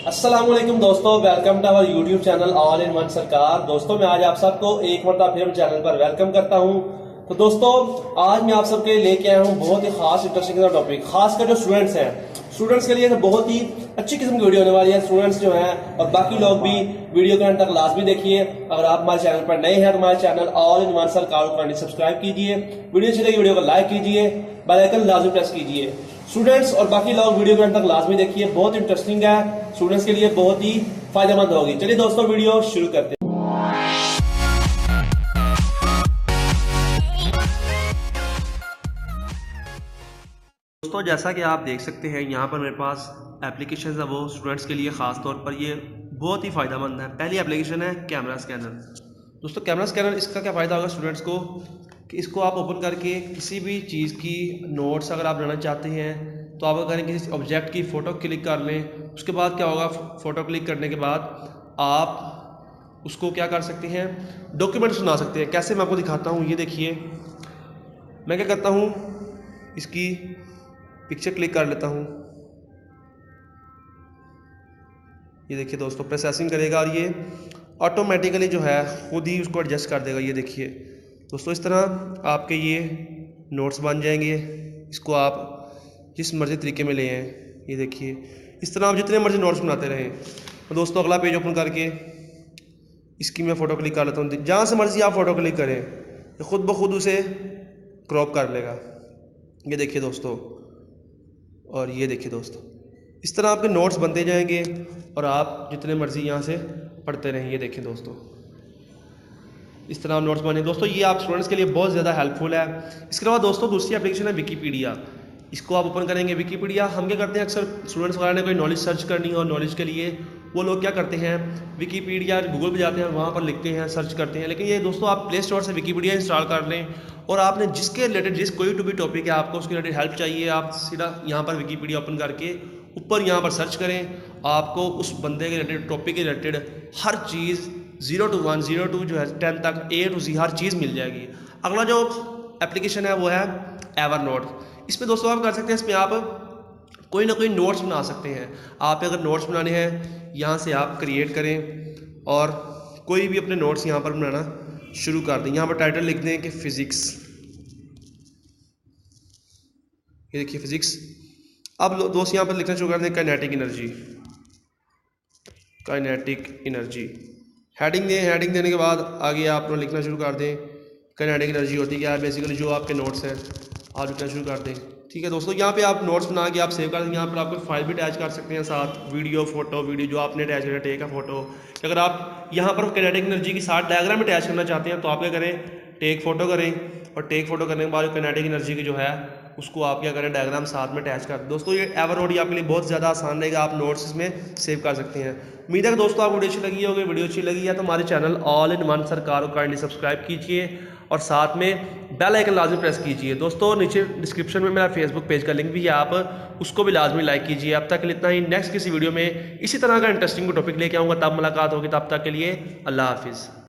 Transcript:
अस्सलामुअलैकुम दोस्तों, welcome to our YouTube channel all in one सरकार। दोस्तों मैं आज आप सबको एक मरतबा फिर चैनल पर वेलकम करता हूं। तो दोस्तों आज मैं आप सबके लिए लेके आया हूं बहुत ही खास इंटरेस्टिंग टॉपिक, खासकर जो स्टूडेंट्स हैं, स्टूडेंट्स के लिए तो बहुत ही अच्छी किस्म की वीडियो होने वाली है। स्टूडेंट्स जो हैं और बाकी लोग भी वीडियो के अंत तक लाजमी देखिए। अगर आप हमारे चैनल पर नए हैं तो हमारे चैनल ऑल इन वन सरकार को सब्सक्राइब कीजिए, वीडियो अच्छी लगी वीडियो को लाइक कीजिए, बेल आइकन लाजमी प्रेस कीजिए। स्टूडेंट्स और बाकी लोग वीडियो के अंत तक लाजमी देखिए, बहुत इंटरेस्टिंग है, स्टूडेंट्स के लिए बहुत ही फायदेमंद होगी। चलिए दोस्तों वीडियो शुरू करते हैं। दोस्तों जैसा कि आप देख सकते हैं यहाँ पर मेरे पास एप्लीकेशन है, वो स्टूडेंट्स के लिए ख़ास तौर पर ये बहुत ही फ़ायदेमंद है। पहली एप्लीकेशन है कैमरा स्कैनर। दोस्तों कैमरा स्कैनर, इसका क्या फ़ायदा होगा स्टूडेंट्स को कि इसको आप ओपन करके किसी भी चीज़ की नोट्स अगर आप बनाना चाहते हैं तो आप अगर किसी ऑब्जेक्ट की फ़ोटो क्लिक कर लें, उसके बाद क्या होगा, फ़ोटो क्लिक करने के बाद आप उसको क्या कर सकते हैं, डॉक्यूमेंट्स बना सकते हैं। कैसे मैं आपको दिखाता हूँ, ये देखिए मैं क्या करता हूँ, इसकी पिक्चर क्लिक कर लेता हूँ। ये देखिए दोस्तों प्रोसेसिंग करेगा और ये ऑटोमेटिकली जो है खुद ही उसको एडजस्ट कर देगा। ये देखिए दोस्तों इस तरह आपके ये नोट्स बन जाएंगे। इसको आप जिस मर्जी तरीके में ले आएँ। ये देखिए इस तरह आप जितने मर्जी नोट्स बनाते रहें। तो दोस्तों अगला पेज ओपन करके इसकी मैं फ़ोटो क्लिक कर लेता हूँ। जहाँ से मर्जी आप फ़ोटो क्लिक करें, ये खुद ब खुद उसे क्रॉप कर लेगा। ये देखिए दोस्तों, और ये देखिए दोस्तों इस तरह आपके नोट्स बनते जाएंगे और आप जितने मर्जी यहाँ से पढ़ते रहें। ये देखिए दोस्तों इस तरह आप नोट्स बने। दोस्तों ये आप स्टूडेंट्स के लिए बहुत ज़्यादा हेल्पफुल है। इसके अलावा दोस्तों दूसरी एप्लीकेशन है विकीपीडिया। इसको आप ओपन करेंगे। विकीपीडिया हम क्या करते हैं, अक्सर स्टूडेंट्स वगैरह ने कोई नॉलेज सर्च करनी हो, नॉलेज के लिए वो लोग क्या करते हैं, विकीपीडिया गूगल पे जाते हैं, वहाँ पर लिखते हैं, सर्च करते हैं। लेकिन ये दोस्तों आप प्ले स्टोर से विकीपीडिया इंस्टॉल कर लें और आपने जिसके रिलेटेड जिस कोई टू भी टॉपिक है, आपको उसके रिलेटेड हेल्प चाहिए, आप सीधा यहाँ पर विकीपीडिया ओपन करके ऊपर यहाँ पर सर्च करें। आपको उस बंदे के रिलेटेड, टॉपिक के related her cheese 0 to 1, 0 to जो है 10 तक, A to Z हर चीज़ मिल जाएगी। अगला जो एप्लीकेशन है वो है एवरनोट। इसमें दोस्तों आप कर सकते हैं, इसमें आप कोई ना कोई नोट्स बना सकते हैं। आप अगर नोट्स बनाने हैं यहाँ से आप क्रिएट करें और कोई भी अपने नोट्स यहाँ पर बनाना शुरू कर दें। यहाँ पर टाइटल लिख दें कि फ़िज़िक्स। ये देखिए फ़िज़िक्स। अब दोस्त यहाँ पर लिखना शुरू कर दें kinetic energy. Kinetic energy heading दें। हेडिंग देने के बाद आगे आप अपना लिखना शुरू कर दें काइनेटिक एनर्जी होती क्या है, बेसिकली जो आपके नोट्स हैं आप लिखना शुरू कर दें। ठीक है दोस्तों, यहाँ पे आप नोट्स बना के आप सेव कर दें। यहाँ पर आप कोई फाइल भी अटैच कर सकते हैं, साथ वीडियो, फोटो, वीडियो जो आपने अटैच किया, टेक का फोटो। अगर आप यहाँ पर काइनेटिक एनर्जी के साथ डायग्राम अटैच करना चाहते हैं तो आप क्या करें, टेक फोटो करें और टेक फोटो करने के बाद काइनेटिक एनर्जी की जो है उसको आप क्या करें, डायग्राम साथ में अटैच कर दें। दोस्तों ये एवरनोट आपके लिए बहुत ज़्यादा आसान रहेगा, आप नोट्स इसमें सेव कर सकते हैं। उम्मीद है कि दोस्तों आपको वीडियो अच्छी लगी होगी। वीडियो अच्छी लगी है तो हमारे चैनल ऑल इन वन सरकार को काइंडली सब्सक्राइब कीजिए और साथ में बेल आइकन लाजमी प्रेस कीजिए। दोस्तों नीचे डिस्क्रिप्शन में मेरा फेसबुक पेज का लिंक भी है, आप उसको भी लाजमी लाइक कीजिए। अब तक के लिए इतना ही। नेक्स्ट किसी वीडियो में इसी तरह का इंटरेस्टिंग टॉपिक लेके आऊँगा, तब मुलाकात होगी। तब तक के लिए अल्लाह हाफिज़।